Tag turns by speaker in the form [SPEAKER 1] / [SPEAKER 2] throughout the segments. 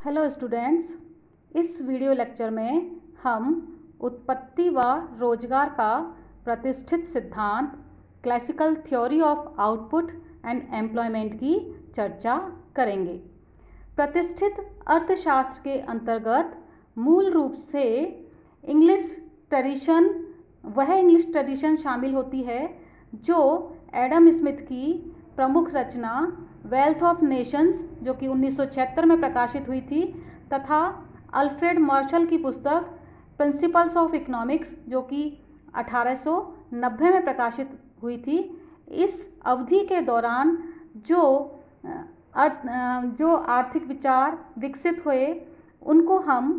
[SPEAKER 1] Hello students, इस video lecture में हम उत्पत्ति व रोजगार का प्रतिष्ठित सिद्धांत classical theory of output and employment की चर्चा करेंगे। प्रतिष्ठित अर्थशास्त्र के अंतर्गत मूल रूप से इंग्लिश ट्रेडिशन शामिल होती है जो एडम स्मिथ की प्रमुख रचना वेल्थ ऑफ नेशंस जो कि 1976 में प्रकाशित हुई थी तथा अल्फ्रेड मार्शल की पुस्तक प्रिंसिपल्स ऑफ इकोनॉमिक्स जो कि 1890 में प्रकाशित हुई थी। इस अवधि के दौरान जो आर्थिक विचार विकसित हुए उनको हम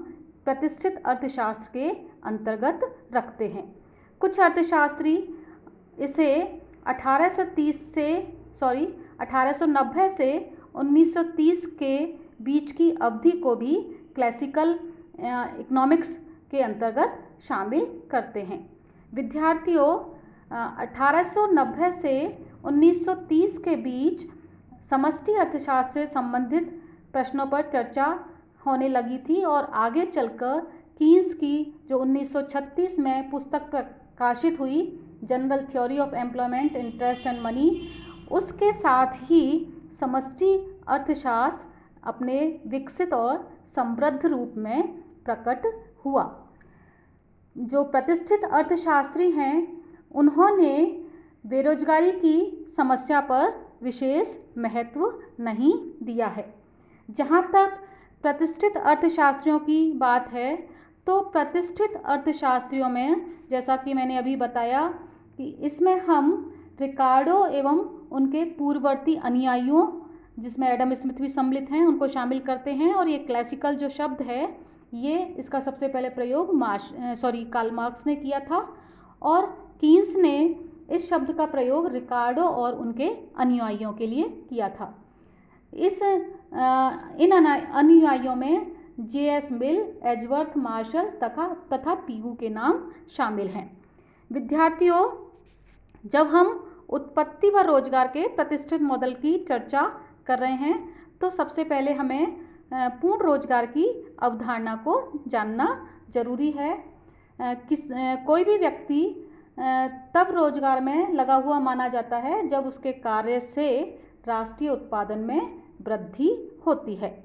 [SPEAKER 1] प्रतिष्ठित अर्थशास्त्र के अंतर्गत रखते हैं। कुछ अर्थशास्त्री इसे 1890 से 1930 के बीच की अवधि को भी क्लासिकल इकोनॉमिक्स के अंतर्गत शामिल करते हैं। विद्यार्थियों, 1890 से 1930 के बीच समष्टि अर्थशास्त्र से संबंधित प्रश्नों पर चर्चा होने लगी थी और आगे चलकर कीन्स की जो 1936 में पुस्तक प्रकाशित हुई general theory of employment, interest and money, उसके साथ ही समष्टि अर्थशास्त्र अपने विकसित और समृद्ध रूप में प्रकट हुआ। जो प्रतिष्ठित अर्थशास्त्री हैं उन्होंने बेरोजगारी की समस्या पर विशेष महत्व नहीं दिया है। जहाँ तक प्रतिष्ठित अर्थशास्त्रियों की बात है तो प्रतिष्ठित अर्थशास्त्रियों में, जैसा कि मैंने अभी बताया, कि इसमें हम रिकार्डो एवं उनके पूर्ववर्ती अनुयायियों, जिसमें एडम स्मिथ भी सम्मिलित हैं, उनको शामिल करते हैं। और ये क्लासिकल जो शब्द है, ये इसका सबसे पहले प्रयोग कार्ल मार्क्स ने किया था और कीन्स ने इस शब्द का प्रयोग रिकार्डो और उनके अनुयायियों के लिए किया था। इन अनुयायियों में J.S. मिल, एजवर्थ मार्शल तथा पीगू के नाम शामिल हैं। विद्यार्थियों, जब हम उत्पत्ति व रोजगार के प्रतिष्ठित मॉडल की चर्चा कर रहे हैं तो सबसे पहले हमें पूर्ण रोजगार की अवधारणा को जानना जरूरी है। कोई भी व्यक्ति तब रोजगार में लगा हुआ माना जाता है जब उसके कार्य से राष्ट्रीय उत्पादन में वृद्धि होती है।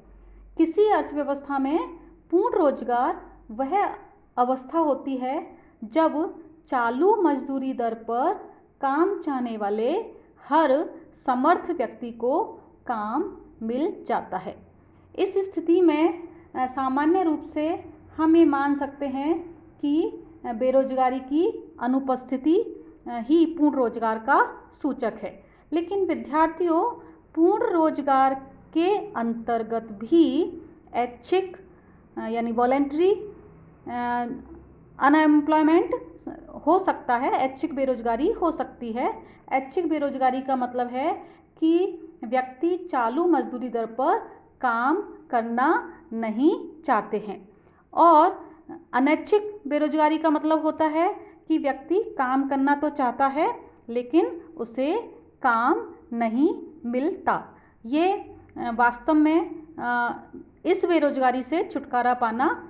[SPEAKER 1] किसी अर्थव्यवस्था में पूर्ण रोजगार वह अवस्था होती है जब चालू मजदूरी दर पर काम चाहने वाले हर समर्थ व्यक्ति को काम मिल जाता है। इस स्थिति में सामान्य रूप से हम ये मान सकते हैं कि बेरोजगारी की अनुपस्थिति ही पूर्ण रोजगार का सूचक है। लेकिन विद्यार्थियों, पूर्ण रोजगार के अंतर्गत भी ऐच्छिक यानी वॉलेंट्री अनएम्प्लॉयमेंट हो सकता है, ऐच्छिक बेरोजगारी हो सकती है। ऐच्छिक बेरोजगारी का मतलब है कि व्यक्ति चालू मजदूरी दर पर काम करना नहीं चाहते हैं, और अनैच्छिक बेरोजगारी का मतलब होता है कि व्यक्ति काम करना तो चाहता है लेकिन उसे काम नहीं मिलता। ये वास्तव में इस बेरोजगारी से छुटकारा पाना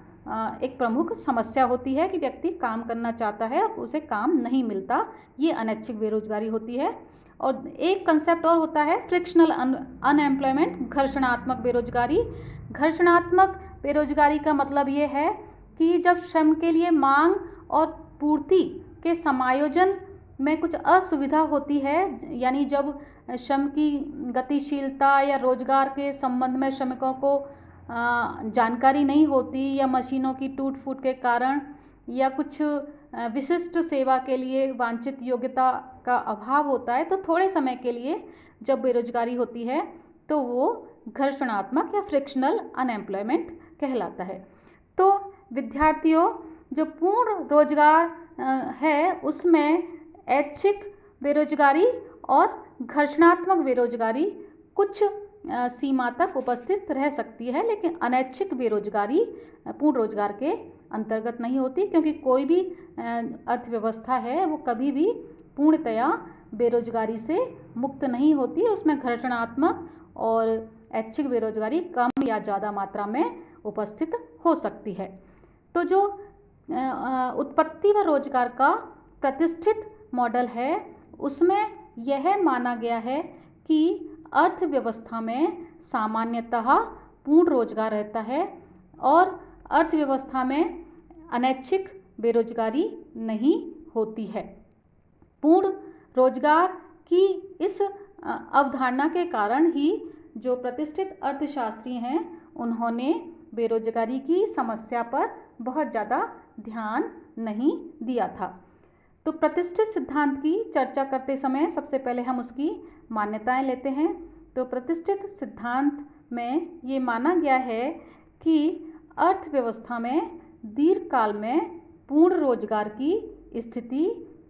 [SPEAKER 1] एक प्रमुख समस्या होती है कि व्यक्ति काम करना चाहता है और उसे काम नहीं मिलता। ये अनैच्छिक बेरोजगारी होती है। और एक कंसेप्ट और होता है फ्रिक्शनल अनएम्प्लॉयमेंट, घर्षणात्मक बेरोजगारी। घर्षणात्मक बेरोजगारी का मतलब ये है कि जब श्रम के लिए मांग और पूर्ति के समायोजन में कुछ असुविधा होती है, यानी जब श्रम की गतिशीलता या रोजगार के संबंध में श्रमिकों को जानकारी नहीं होती, या मशीनों की टूट फूट के कारण, या कुछ विशिष्ट सेवा के लिए वांछित योग्यता का अभाव होता है, तो थोड़े समय के लिए जब बेरोजगारी होती है तो वो घर्षणात्मक या फ्रिक्शनल अनएम्प्लॉयमेंट कहलाता है। तो विद्यार्थियों, जो पूर्ण रोजगार है उसमें ऐच्छिक बेरोजगारी और घर्षणात्मक बेरोजगारी कुछ सीमा तक उपस्थित रह सकती है, लेकिन अनैच्छिक बेरोजगारी पूर्ण रोजगार के अंतर्गत नहीं होती, क्योंकि कोई भी अर्थव्यवस्था है वो कभी भी पूर्णतया बेरोजगारी से मुक्त नहीं होती। उसमें घर्षणात्मक और ऐच्छिक बेरोजगारी कम या ज़्यादा मात्रा में उपस्थित हो सकती है। तो जो उत्पत्ति व रोजगार का प्रतिष्ठित मॉडल है उसमें यह माना गया है कि अर्थव्यवस्था में सामान्यतः पूर्ण रोजगार रहता है और अर्थव्यवस्था में अनैच्छिक बेरोजगारी नहीं होती है। पूर्ण रोजगार की इस अवधारणा के कारण ही जो प्रतिष्ठित अर्थशास्त्री हैं उन्होंने बेरोजगारी की समस्या पर बहुत ज़्यादा ध्यान नहीं दिया था। तो प्रतिष्ठित सिद्धांत की चर्चा करते समय सबसे पहले हम उसकी मान्यताएं लेते हैं। तो प्रतिष्ठित सिद्धांत में ये माना गया है कि अर्थव्यवस्था में दीर्घकाल में पूर्ण रोजगार की स्थिति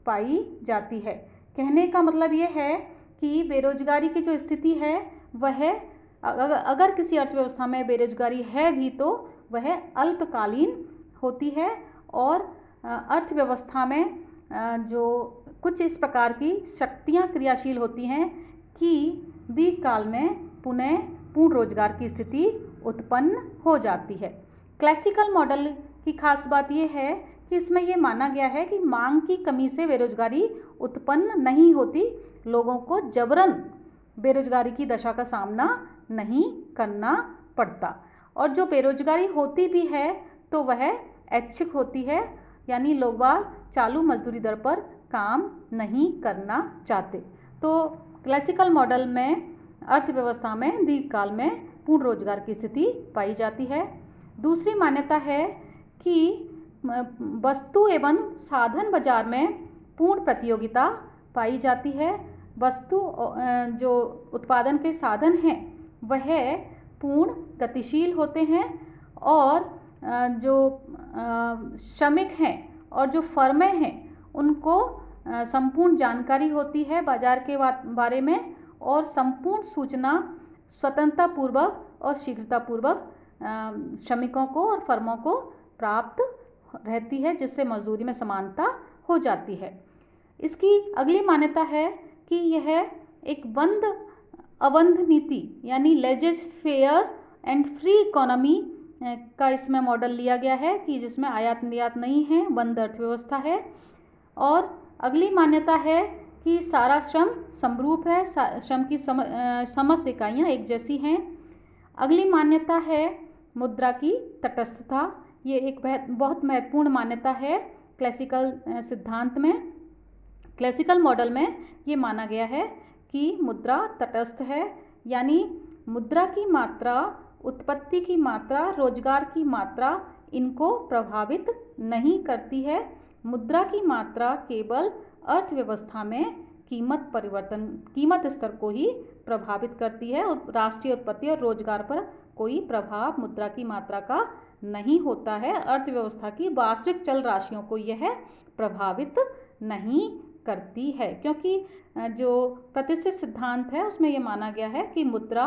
[SPEAKER 1] पाई जाती है। कहने का मतलब ये है कि बेरोजगारी की जो स्थिति है वह अगर किसी अर्थव्यवस्था में बेरोजगारी है भी तो वह अल्पकालीन होती है और अर्थव्यवस्था में जो कुछ इस प्रकार की शक्तियाँ क्रियाशील होती हैं कि दीर्घकाल में पुनः पूर्ण रोजगार की स्थिति उत्पन्न हो जाती है। क्लासिकल मॉडल की खास बात यह है कि इसमें यह माना गया है कि मांग की कमी से बेरोजगारी उत्पन्न नहीं होती, लोगों को जबरन बेरोजगारी की दशा का सामना नहीं करना पड़ता और जो बेरोजगारी होती भी है तो वह ऐच्छिक होती है, यानी लोग बाग चालू मजदूरी दर पर काम नहीं करना चाहते। तो क्लासिकल मॉडल में अर्थव्यवस्था में दीर्घकाल में पूर्ण रोजगार की स्थिति पाई जाती है। दूसरी मान्यता है कि वस्तु एवं साधन बाजार में पूर्ण प्रतियोगिता पाई जाती है। वस्तु जो उत्पादन के साधन हैं वह पूर्ण गतिशील होते हैं और जो श्रमिक हैं और जो फर्में हैं उनको संपूर्ण जानकारी होती है बाजार के बारे में और संपूर्ण सूचना स्वतंत्रतापूर्वक और शीघ्रतापूर्वक श्रमिकों को और फर्मों को प्राप्त रहती है, जिससे मजदूरी में समानता हो जाती है। इसकी अगली मान्यता है कि यह एक बंद अवंध नीति यानी laissez fair and free economy का इसमें मॉडल लिया गया है कि जिसमें आयात निर्यात नहीं है, बंद अर्थव्यवस्था है। और अगली मान्यता है कि सारा श्रम समरूप है, श्रम की समस्त इकाइयाँ एक जैसी हैं। अगली मान्यता है मुद्रा की तटस्थता। ये एक बहुत महत्वपूर्ण मान्यता है क्लासिकल सिद्धांत में। क्लासिकल मॉडल में ये माना गया है कि मुद्रा तटस्थ है, यानी मुद्रा की मात्रा, उत्पत्ति की मात्रा, रोजगार की मात्रा इनको प्रभावित नहीं करती है। मुद्रा की मात्रा केवल अर्थव्यवस्था में कीमत स्तर को ही प्रभावित करती है। राष्ट्रीय उत्पत्ति और रोजगार पर कोई प्रभाव मुद्रा की मात्रा का नहीं होता है। अर्थव्यवस्था की वास्तविक चल राशियों को यह प्रभावित नहीं करती है, क्योंकि जो प्रतिष्ठित सिद्धांत है उसमें यह माना गया है कि मुद्रा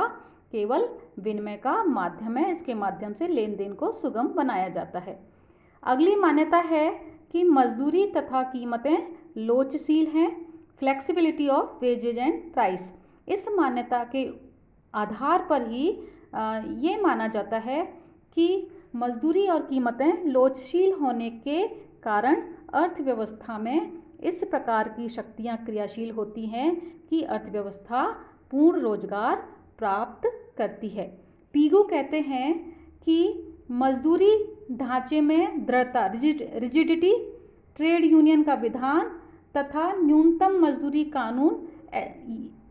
[SPEAKER 1] केवल विनिमय का माध्यम है, इसके माध्यम से लेन देन को सुगम बनाया जाता है। अगली मान्यता है कि मजदूरी तथा कीमतें लोचशील हैं, flexibility of wages and price. इस मान्यता के आधार पर ही ये माना जाता है कि मजदूरी और कीमतें लोचशील होने के कारण अर्थव्यवस्था में इस प्रकार की शक्तियाँ क्रियाशील होती हैं कि अर्थव्यवस्था पूर्ण रोजगार प्राप्त करती है। पीगू कहते हैं कि मजदूरी ढांचे में दृढ़ता, रिजिडिटी, ट्रेड यूनियन का विधान तथा न्यूनतम मजदूरी कानून,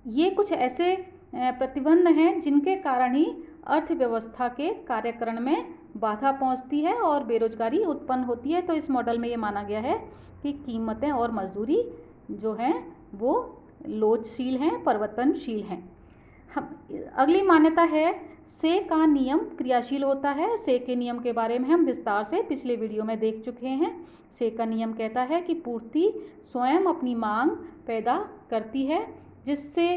[SPEAKER 1] ये कुछ ऐसे प्रतिबंध हैं जिनके कारण ही अर्थव्यवस्था के कार्यकरण में बाधा पहुंचती है और बेरोजगारी उत्पन्न होती है। तो इस मॉडल में ये माना गया है कि कीमतें और मजदूरी जो हैं वो लोचशील हैं, परिवर्तनशील हैं। अगली मान्यता है से का नियम क्रियाशील होता है। से के नियम के बारे में हम विस्तार से पिछले वीडियो में देख चुके हैं। से का नियम कहता है कि पूर्ति स्वयं अपनी मांग पैदा करती है, जिससे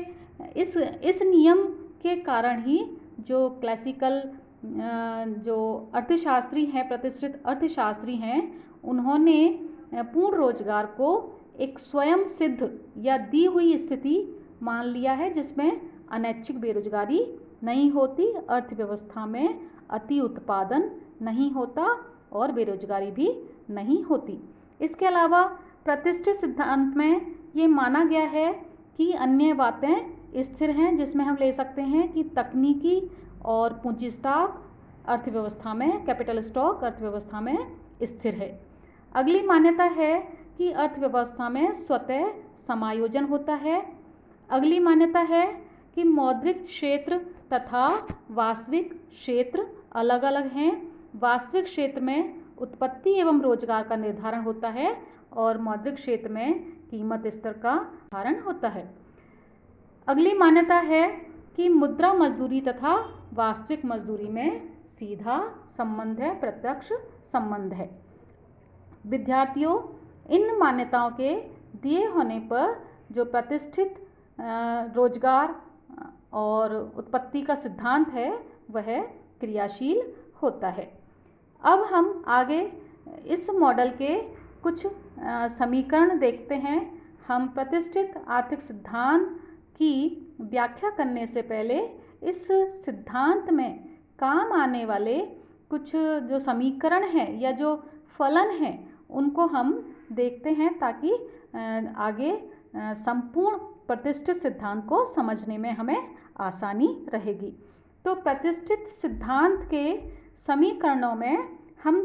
[SPEAKER 1] इस नियम के कारण ही जो क्लासिकल जो अर्थशास्त्री हैं, प्रतिष्ठित अर्थशास्त्री हैं, उन्होंने पूर्ण रोजगार को एक स्वयं सिद्ध या दी हुई स्थिति मान लिया है जिसमें अनैच्छिक बेरोजगारी नहीं होती, अर्थव्यवस्था में अति उत्पादन नहीं होता और बेरोजगारी भी नहीं होती। इसके अलावा प्रतिष्ठित सिद्धांत में ये माना गया है कि अन्य बातें स्थिर हैं, जिसमें हम ले सकते हैं कि तकनीकी और पूंजी स्टॉक अर्थव्यवस्था में, कैपिटल स्टॉक अर्थव्यवस्था में स्थिर है। अगली मान्यता है कि अर्थव्यवस्था में स्वतः समायोजन होता है। अगली मान्यता है कि मौद्रिक क्षेत्र तथा वास्तविक क्षेत्र अलग अलग हैं। वास्तविक क्षेत्र में उत्पत्ति एवं रोजगार का निर्धारण होता है और मौद्रिक क्षेत्र में कीमत स्तर का निर्धारण होता है। अगली मान्यता है कि मुद्रा मजदूरी तथा वास्तविक मजदूरी में सीधा संबंध है, प्रत्यक्ष संबंध है। विद्यार्थियों, इन मान्यताओं के दिए होने पर जो प्रतिष्ठित रोजगार और उत्पत्ति का सिद्धांत है वह क्रियाशील होता है। अब हम आगे इस मॉडल के कुछ समीकरण देखते हैं। हम प्रतिष्ठित आर्थिक सिद्धांत की व्याख्या करने से पहले इस सिद्धांत में काम आने वाले कुछ जो समीकरण हैं या जो फलन हैं उनको हम देखते हैं, ताकि आगे संपूर्ण प्रतिष्ठित सिद्धांत को समझने में हमें आसानी रहेगी। तो प्रतिष्ठित सिद्धांत के समीकरणों में हम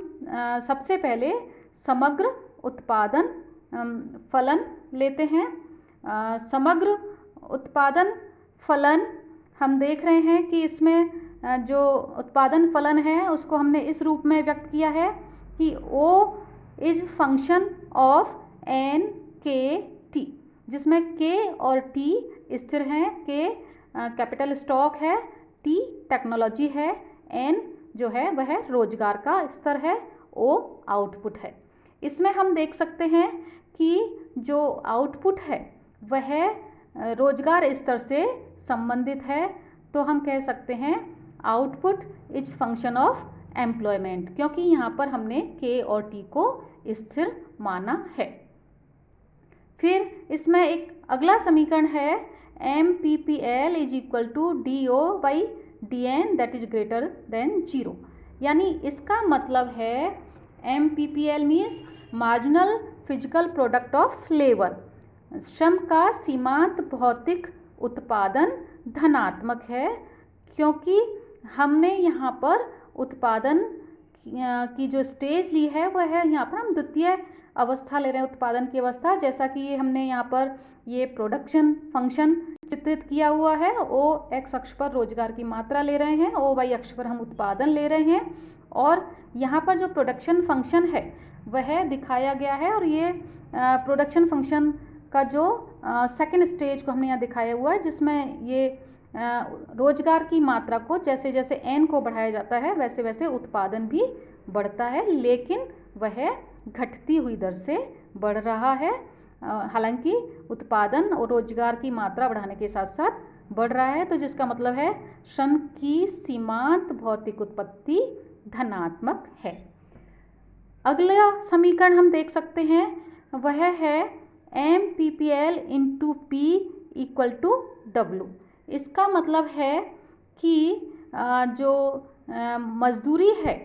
[SPEAKER 1] सबसे पहले समग्र उत्पादन फलन लेते हैं। समग्र उत्पादन फलन हम देख रहे हैं कि इसमें जो उत्पादन फलन है उसको हमने इस रूप में व्यक्त किया है कि O is function of N K T, जिसमें K और T स्थिर हैं। K कैपिटल स्टॉक है, T टेक्नोलॉजी है, N जो है वह रोजगार का स्तर है, O आउटपुट है। इसमें हम देख सकते हैं कि जो आउटपुट है वह रोजगार स्तर से संबंधित है, तो हम कह सकते हैं output is function of employment, क्योंकि यहाँ पर हमने K और T को स्थिर माना है। फिर इसमें एक अगला समीकरण है MPPL is equal to DO by DN that is greater than 0, यानी इसका मतलब है MPPL means marginal physical product of labour, श्रम का सीमांत भौतिक उत्पादन धनात्मक है, क्योंकि हमने यहाँ पर उत्पादन की जो स्टेज ली है वह है, यहाँ पर हम द्वितीय अवस्था ले रहे हैं, उत्पादन की अवस्था, जैसा कि ये हमने यहाँ पर ये प्रोडक्शन फंक्शन चित्रित किया हुआ है। O एक्स अक्ष पर रोजगार की मात्रा ले रहे हैं, O वाई अक्ष पर हम उत्पादन ले रहे हैं, और यहाँ पर जो प्रोडक्शन फंक्शन है वह दिखाया गया है, और ये प्रोडक्शन फंक्शन का जो सेकंड स्टेज को हमने यहाँ दिखाया हुआ है, जिसमें ये रोजगार की मात्रा को जैसे जैसे n को बढ़ाया जाता है वैसे वैसे उत्पादन भी बढ़ता है, लेकिन वह घटती हुई दर से बढ़ रहा है। हालांकि उत्पादन और रोजगार की मात्रा बढ़ाने के साथ साथ बढ़ रहा है, तो जिसका मतलब है श्रम की सीमांत भौतिक उत्पत्ति धनात्मक है। अगला समीकरण हम देख सकते हैं वह है MPPL into P equal to W। इसका मतलब है कि जो मजदूरी है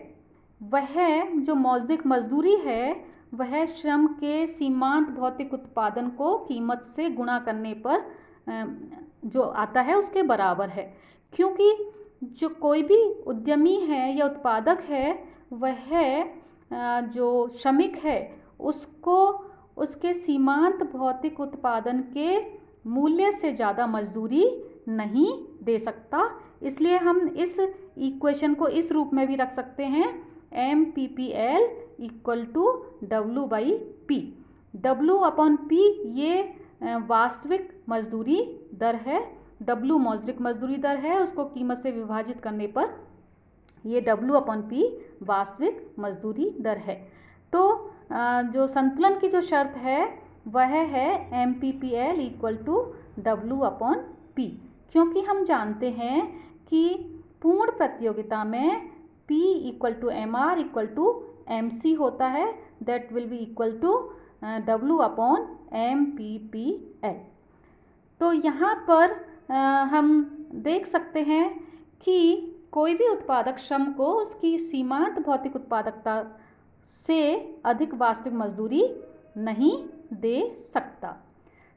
[SPEAKER 1] वह, जो मौद्रिक मजदूरी है वह श्रम के सीमांत भौतिक उत्पादन को कीमत से गुणा करने पर जो आता है उसके बराबर है, क्योंकि जो कोई भी उद्यमी है या उत्पादक है वह जो श्रमिक है उसको उसके सीमांत भौतिक उत्पादन के मूल्य से ज़्यादा मजदूरी नहीं दे सकता। इसलिए हम इस इक्वेशन को इस रूप में भी रख सकते हैं MPPL equal to W by P। W upon P ये वास्तविक मजदूरी दर है, W मौद्रिक मजदूरी दर है, उसको कीमत से विभाजित करने पर ये W अपॉन P वास्तविक मजदूरी दर है। तो जो संतुलन की जो शर्त है वह है MPPL equal to W upon P, क्योंकि हम जानते हैं कि पूर्ण प्रतियोगिता में P equal to MR equal to MC होता है, that will be equal to W upon MPPL। तो यहाँ पर हम देख सकते हैं कि कोई भी उत्पादक श्रम को उसकी सीमांत भौतिक उत्पादकता से अधिक वास्तविक मजदूरी नहीं दे सकता।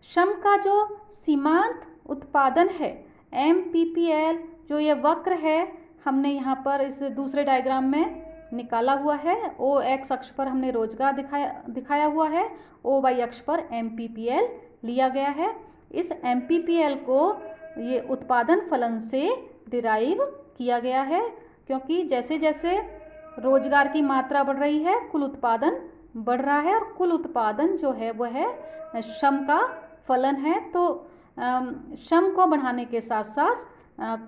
[SPEAKER 1] श्रम का जो सीमांत उत्पादन है MPPL, जो ये वक्र है हमने यहाँ पर इस दूसरे डायग्राम में निकाला हुआ है। OX अक्ष पर हमने रोजगार दिखाया हुआ है, OY अक्ष पर MPPL लिया गया है। इस MPPL को ये उत्पादन फलन से डिराइव किया गया है, क्योंकि जैसे जैसे रोजगार की मात्रा बढ़ रही है कुल उत्पादन बढ़ रहा है, और कुल उत्पादन जो है वह है श्रम का फलन है। तो श्रम को बढ़ाने के साथ साथ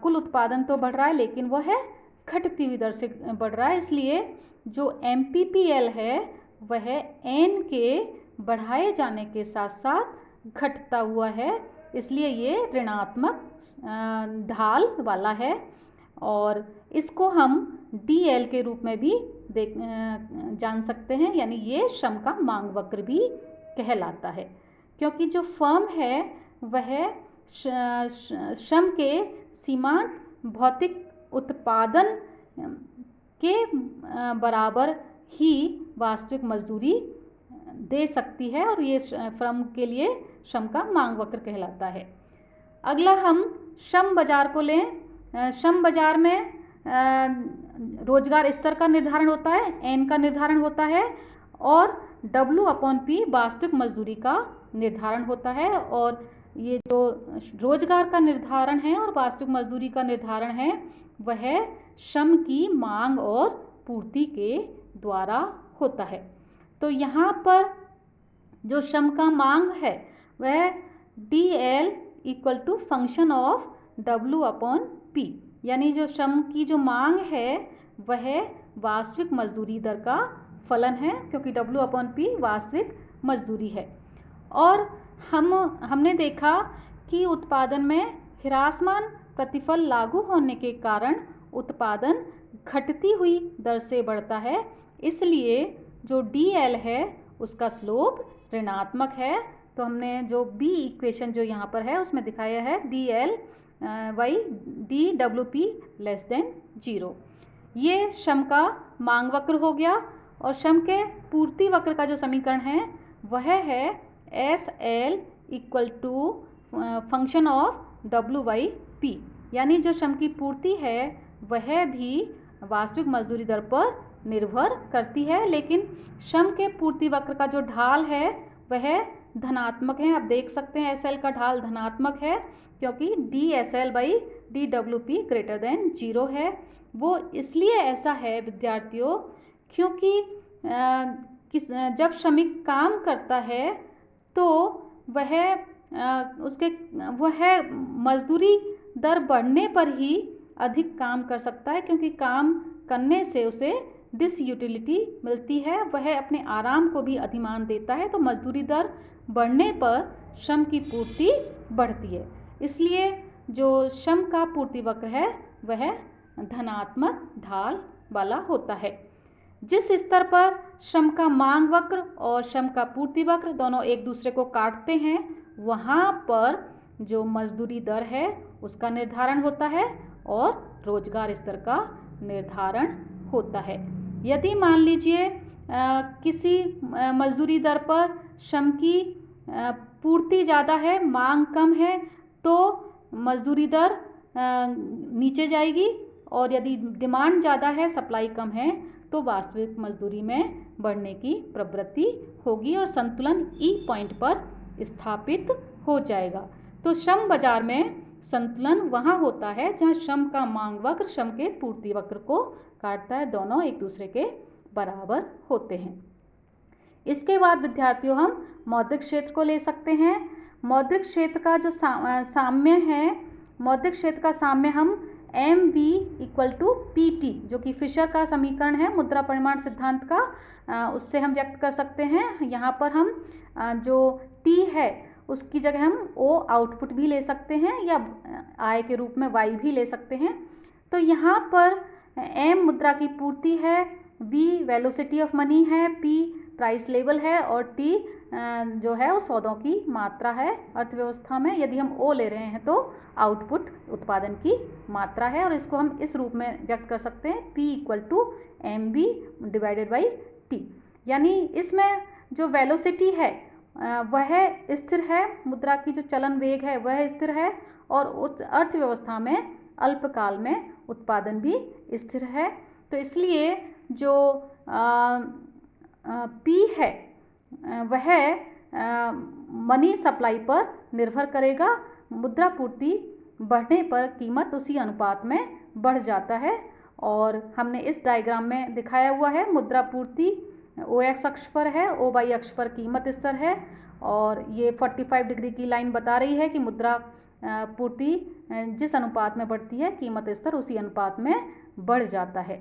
[SPEAKER 1] कुल उत्पादन तो बढ़ रहा है, लेकिन वह है घटती हुई दर से बढ़ रहा है। इसलिए जो MPPL है वह N के बढ़ाए जाने के साथ साथ घटता हुआ है, इसलिए ये ऋणात्मक ढाल वाला है। और इसको हम DL के रूप में भी जान सकते हैं, यानी ये श्रम का मांग वक्र भी कहलाता है, क्योंकि जो फर्म है वह श्रम के सीमांत भौतिक उत्पादन के बराबर ही वास्तविक मजदूरी दे सकती है, और ये फर्म के लिए श्रम का मांग वक्र कहलाता है। अगला हम श्रम बाजार को लें। श्रम बाजार में रोजगार स्तर का निर्धारण होता है, N का निर्धारण होता है, और W/P वास्तविक मजदूरी का निर्धारण होता है। और ये जो रोजगार का निर्धारण है और वास्तविक मजदूरी का निर्धारण है वह श्रम की मांग और पूर्ति के द्वारा होता है। तो यहाँ पर जो श्रम का मांग है वह DL = फंक्शन ऑफ W/P, यानी जो श्रम की जो मांग है वह वास्तविक मजदूरी दर का फलन है, क्योंकि W/P वास्तविक मजदूरी है। और हमने देखा कि उत्पादन में ह्रासमान प्रतिफल लागू होने के कारण उत्पादन घटती हुई दर से बढ़ता है, इसलिए जो DL है उसका स्लोप ऋणात्मक है। तो हमने जो B इक्वेशन जो यहाँ पर है उसमें दिखाया है DL/DWP <0। ये श्रम का मांग वक्र हो गया। और श्रम के पूर्ति वक्र का जो समीकरण है वह है SL = फंक्शन ऑफ W/P, यानी जो श्रम की पूर्ति है वह भी वास्तविक मजदूरी दर पर निर्भर करती है, लेकिन श्रम के पूर्ति वक्र का जो ढाल है वह धनात्मक है। आप देख सकते हैं SL का ढाल धनात्मक है, क्योंकि DSL/DWP > 0 है। वो इसलिए ऐसा है विद्यार्थियों, क्योंकि जब श्रमिक काम करता है तो वह मजदूरी दर बढ़ने पर ही अधिक काम कर सकता है, क्योंकि काम करने से उसे डिसयूटिलिटी मिलती है, वह अपने आराम को भी अधिमान देता है। तो मजदूरी दर बढ़ने पर श्रम की पूर्ति बढ़ती है, इसलिए जो श्रम का पूर्ति वक्र है वह धनात्मक ढाल वाला होता है। जिस स्तर पर श्रम का मांग वक्र और श्रम का पूर्ति वक्र दोनों एक दूसरे को काटते हैं, वहाँ पर जो मजदूरी दर है उसका निर्धारण होता है और रोजगार स्तर का निर्धारण होता है। यदि मान लीजिए किसी मजदूरी दर पर श्रम की पूर्ति ज़्यादा है, मांग कम है, तो मजदूरी दर नीचे जाएगी, और यदि डिमांड ज़्यादा है, सप्लाई कम है, तो वास्तविक मजदूरी में बढ़ने की प्रवृत्ति होगी और संतुलन E पॉइंट पर स्थापित हो जाएगा। तो श्रम बाजार में संतुलन वहाँ होता है जहाँ श्रम का मांग वक्र श्रम के पूर्ति वक्र को काटता है, दोनों एक दूसरे के बराबर होते हैं। इसके बाद विद्यार्थियों हम मौद्रिक क्षेत्र को ले सकते हैं। मौद्रिक क्षेत्र का जो साम्य है, मौद्रिक क्षेत्र का साम्य हम MV = PT, जो कि फिशर का समीकरण है मुद्रा परिमाण सिद्धांत का, उससे हम व्यक्त कर सकते हैं। यहाँ पर हम जो T है उसकी जगह हम O आउटपुट भी ले सकते हैं, या आय के रूप में Y भी ले सकते हैं। तो यहाँ पर M मुद्रा की पूर्ति है, V वेलोसिटी ऑफ मनी है, P प्राइस लेवल है और टी जो है वो सौदों की मात्रा है अर्थव्यवस्था में। यदि हम ओ ले रहे हैं तो आउटपुट उत्पादन की मात्रा है और इसको हम इस रूप में व्यक्त कर सकते हैं P = MB divided by T। यानी इसमें जो वेलोसिटी है वह स्थिर है, मुद्रा की जो चलन वेग है वह स्थिर है और अर्थव्यवस्था में अल्पकाल में उत्पादन भी स्थिर है। तो इसलिए जो P है वह मनी सप्लाई पर निर्भर करेगा। मुद्रा पूर्ति बढ़ने पर कीमत उसी अनुपात में बढ़ जाता है और हमने इस डायग्राम में दिखाया हुआ है। मुद्रा पूर्ति OX अक्ष पर है, OY अक्ष पर कीमत स्तर है और ये 45 डिग्री की लाइन बता रही है कि मुद्रा पूर्ति जिस अनुपात में बढ़ती है कीमत स्तर उसी अनुपात में बढ़ जाता है।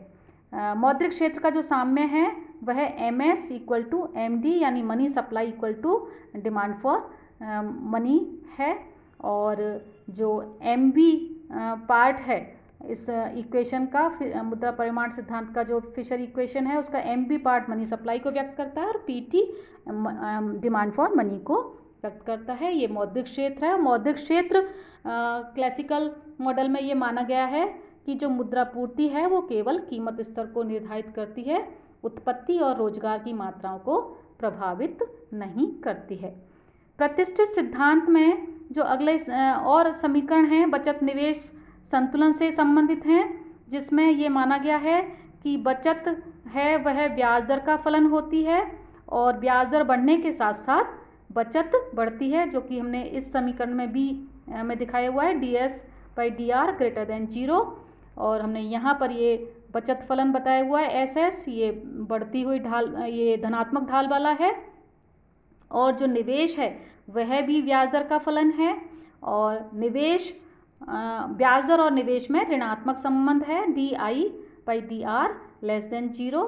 [SPEAKER 1] मौद्रिक क्षेत्र का जो साम्य है वह MS = MD यानी money supply = demand for money है और जो MB पार्ट है इस इक्वेशन का, मुद्रा परिमाण सिद्धांत का जो फिशर इक्वेशन है उसका MB पार्ट मनी सप्लाई को व्यक्त करता है और PT डिमांड फॉर मनी को व्यक्त करता है। ये मौद्रिक क्षेत्र है। मौद्रिक क्षेत्र क्लासिकल मॉडल में ये माना गया है कि जो मुद्रा पूर्ति है वो केवल कीमत स्तर को निर्धारित करती है, उत्पत्ति और रोजगार की मात्राओं को प्रभावित नहीं करती है। प्रतिष्ठित सिद्धांत में जो अगले और समीकरण हैं बचत निवेश संतुलन से संबंधित हैं, जिसमें ये माना गया है कि बचत है वह ब्याज दर का फलन होती है और ब्याज दर बढ़ने के साथ साथ बचत बढ़ती है, जो कि हमने इस समीकरण में भी हमें दिखाया हुआ है DS/DR > 0 और हमने यहाँ पर ये बचत फलन बताया हुआ है SS, ये बढ़ती हुई ढाल, ये धनात्मक ढाल वाला है और जो निवेश है वह भी ब्याज दर का फलन है और निवेश ब्याज दर और निवेश में ऋणात्मक संबंध है DI/DR < 0।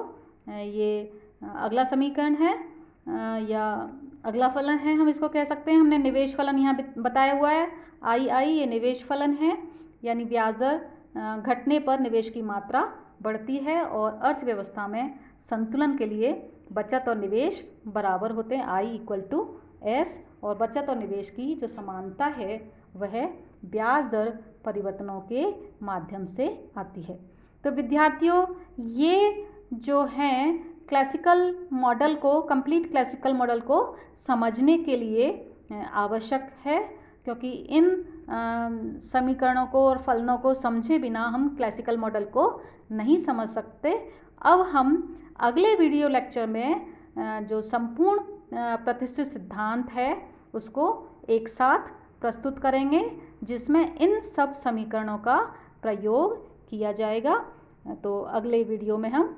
[SPEAKER 1] ये अगला समीकरण है या अगला फलन है, हम इसको कह सकते हैं। हमने निवेश फलन यहाँ बताया हुआ है II, ये निवेश फलन है यानी ब्याज दर घटने पर निवेश की मात्रा बढ़ती है और अर्थव्यवस्था में संतुलन के लिए बचत और निवेश बराबर होते हैं I = S और बचत और निवेश की जो समानता है वह ब्याज दर परिवर्तनों के माध्यम से आती है। तो विद्यार्थियों, ये जो हैं क्लासिकल मॉडल को, कंप्लीट क्लासिकल मॉडल को समझने के लिए आवश्यक है, क्योंकि इन समीकरणों को और फलनों को समझे बिना हम क्लासिकल मॉडल को नहीं समझ सकते। अब हम अगले वीडियो लेक्चर में जो संपूर्ण प्रतिष्ठित सिद्धांत है उसको एक साथ प्रस्तुत करेंगे, जिसमें इन सब समीकरणों का प्रयोग किया जाएगा। तो अगले वीडियो में हम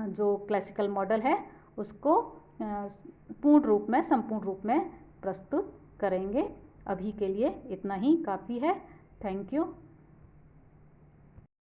[SPEAKER 1] जो क्लासिकल मॉडल है उसको पूर्ण रूप में, संपूर्ण रूप में प्रस्तुत करेंगे। अभी के लिए इतना ही काफ़ी है। Thank you.